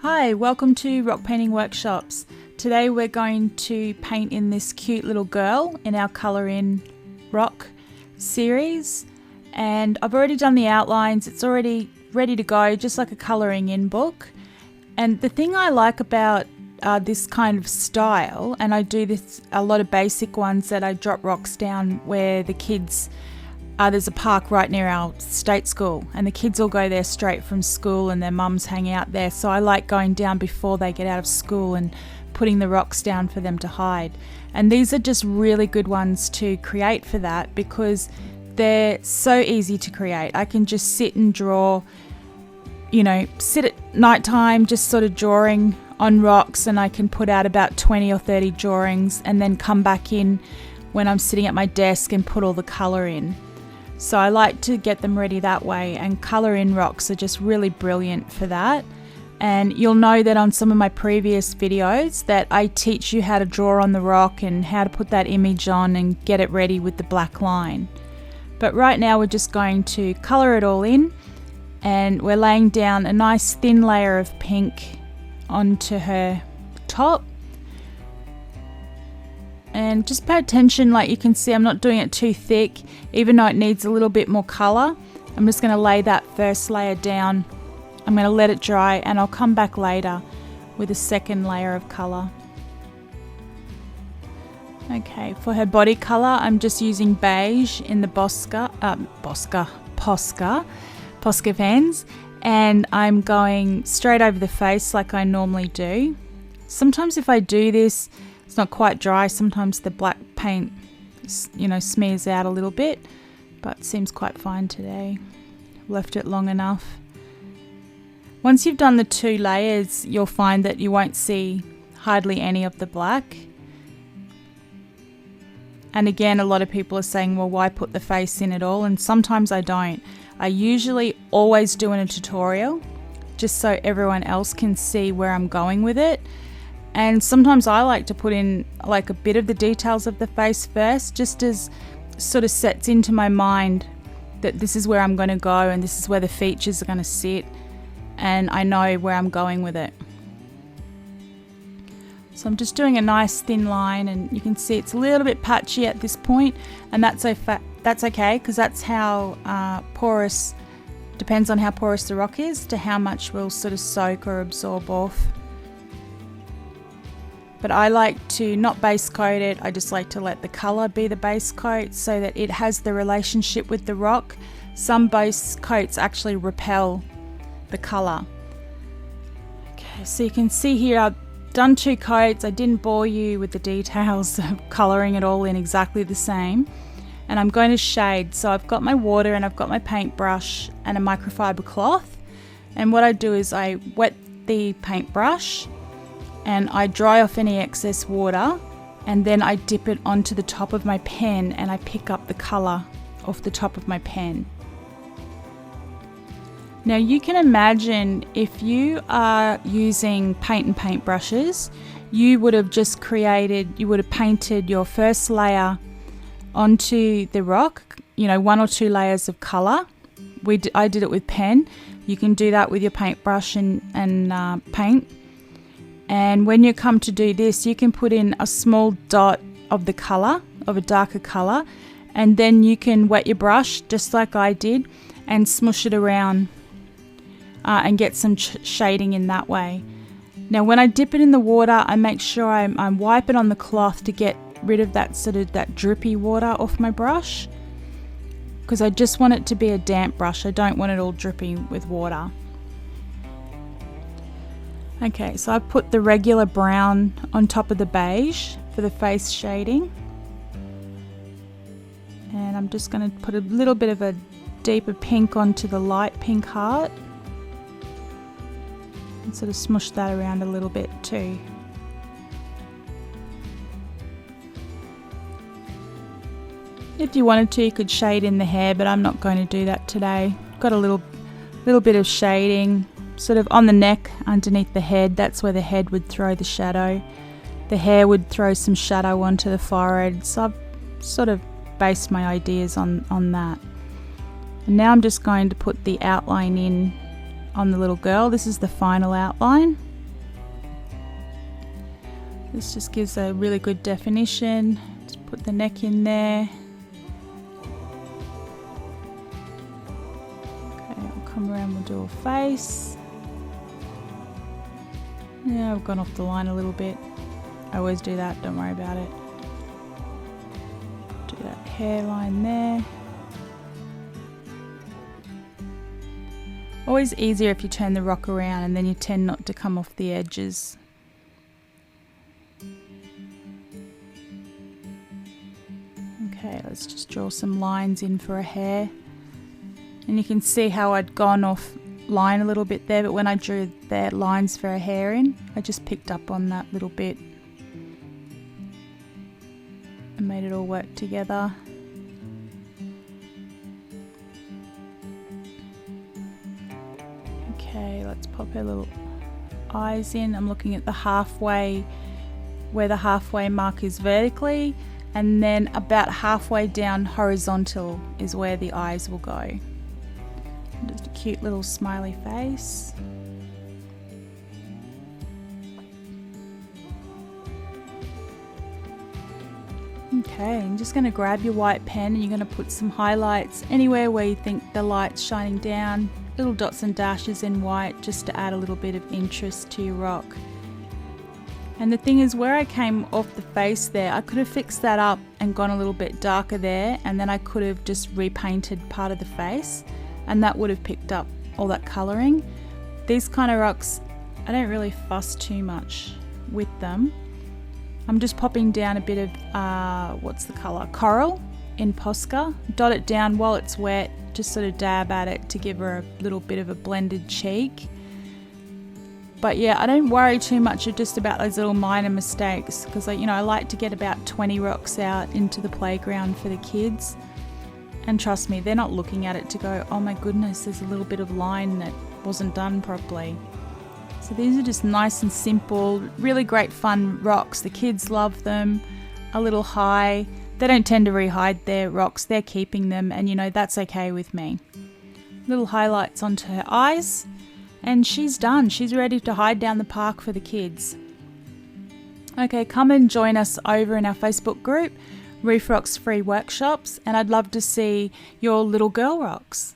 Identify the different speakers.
Speaker 1: Hi, welcome to Rock Painting Workshops. Today we're going to paint in this cute little girl in our Colour in Rock series, and I've already done the outlines. It's already ready to go, just like a colouring in book. And the thing I like about this kind of style, and I do this a lot of basic ones that I drop rocks down where the kids there's a park right near our state school and the kids all go there straight from school and their mums hang out there, so I like going down before they get out of school and putting the rocks down for them to hide. And these are just really good ones to create for that because they're so easy to create. I can just sit and draw, sit at night time just sort of drawing on rocks, and I can put out about 20 or 30 drawings and then come back in when I'm sitting at my desk and put all the colour in. So I like to get them ready that way, and colour in rocks are just really brilliant for that. And you'll know that on some of my previous videos that I teach you how to draw on the rock and how to put that image on and get it ready with the black line. But right now we're just going to colour it all in, and we're laying down a nice thin layer of pink onto her top. And just pay attention, like you can see I'm not doing it too thick, even though it needs a little bit more colour. I'm just going to lay that first layer down. I'm going to let it dry and I'll come back later with a second layer of colour. Okay, for her body colour I'm just using beige in the Posca pens, and I'm going straight over the face like I normally do. Sometimes if I do this, it's not quite dry, sometimes the black paint smears out a little bit, but it seems quite fine today. Left it long enough. Once you've done the 2 layers, you'll find that you won't see hardly any of the black. And again, a lot of people are saying, well, why put the face in at all? And sometimes I don't. I usually always do in a tutorial just so everyone else can see where I'm going with it. And sometimes I like to put in like a bit of the details of the face first, just as sort of sets into my mind that this is where I'm going to go and this is where the features are going to sit, and I know where I'm going with it. So I'm just doing a nice thin line, and you can see it's a little bit patchy at this point, and that's okay because that's how porous, depends on how porous the rock is to how much will sort of soak or absorb off. But I like to not base coat it, I just like to let the colour be the base coat so that it has the relationship with the rock. Some base coats actually repel the colour. Okay, so you can see here I've done 2 coats. I didn't bore you with the details of colouring it all in exactly the same. And I'm going to shade, so I've got my water and I've got my paintbrush and a microfiber cloth. And what I do is I wet the paintbrush and I dry off any excess water, and then I dip it onto the top of my pen and I pick up the colour off the top of my pen. Now you can imagine if you are using paint and paintbrushes, you would have painted your first layer onto the rock, 1 or 2 layers of colour. I did it with pen. You can do that with your paintbrush and paint. And when you come to do this, you can put in a small dot of the colour, of a darker colour, and then you can wet your brush just like I did and smush it around and get some shading in that way. Now when I dip it in the water, I make sure I wipe it on the cloth to get rid of that drippy water off my brush, because I just want it to be a damp brush. I don't want it all dripping with water. Okay, so I put the regular brown on top of the beige for the face shading. And I'm just going to put a little bit of a deeper pink onto the light pink heart. And sort of smush that around a little bit too. If you wanted to, you could shade in the hair, but I'm not going to do that today. Got a little bit of shading sort of on the neck underneath the head. That's where the head would throw the shadow. The hair would throw some shadow onto the forehead. So I've sort of based my ideas on that. And now I'm just going to put the outline in on the little girl. This is the final outline. This just gives a really good definition. Just put the neck in there. Okay, we'll come around, we'll do a face. Yeah, I've gone off the line a little bit. I always do that, don't worry about it. Do that hairline there. Always easier if you turn the rock around and then you tend not to come off the edges. Okay, let's just draw some lines in for a hair. And you can see how I'd gone off line a little bit there, but when I drew the lines for a hair in, I just picked up on that little bit and made it all work together. Okay, let's pop her little eyes in. I'm looking at the halfway, where the halfway mark is vertically, and then about halfway down horizontal is where the eyes will go. Just a cute little smiley face. Okay, I'm just going to grab your white pen and you're going to put some highlights anywhere where you think the light's shining down, little dots and dashes in white just to add a little bit of interest to your rock. And the thing is, where I came off the face there, I could have fixed that up and gone a little bit darker there, and then I could have just repainted part of the face and that would have picked up all that colouring. These kind of rocks, I don't really fuss too much with them. I'm just popping down a bit of, what's the colour? Coral in Posca. Dot it down while it's wet, just sort of dab at it to give her a little bit of a blended cheek. But yeah, I don't worry too much just about those little minor mistakes because I like to get about 20 rocks out into the playground for the kids. And trust me, they're not looking at it to go, oh my goodness, there's a little bit of line that wasn't done properly. So these are just nice and simple, really great fun rocks. The kids love them, a little high. They don't tend to re-hide their rocks, they're keeping them, and that's okay with me. Little highlights onto her eyes. And she's done. She's ready to hide down the park for the kids. Okay, come and join us over in our Facebook group, Reef Rocks Free Workshops, and I'd love to see your little girl rocks.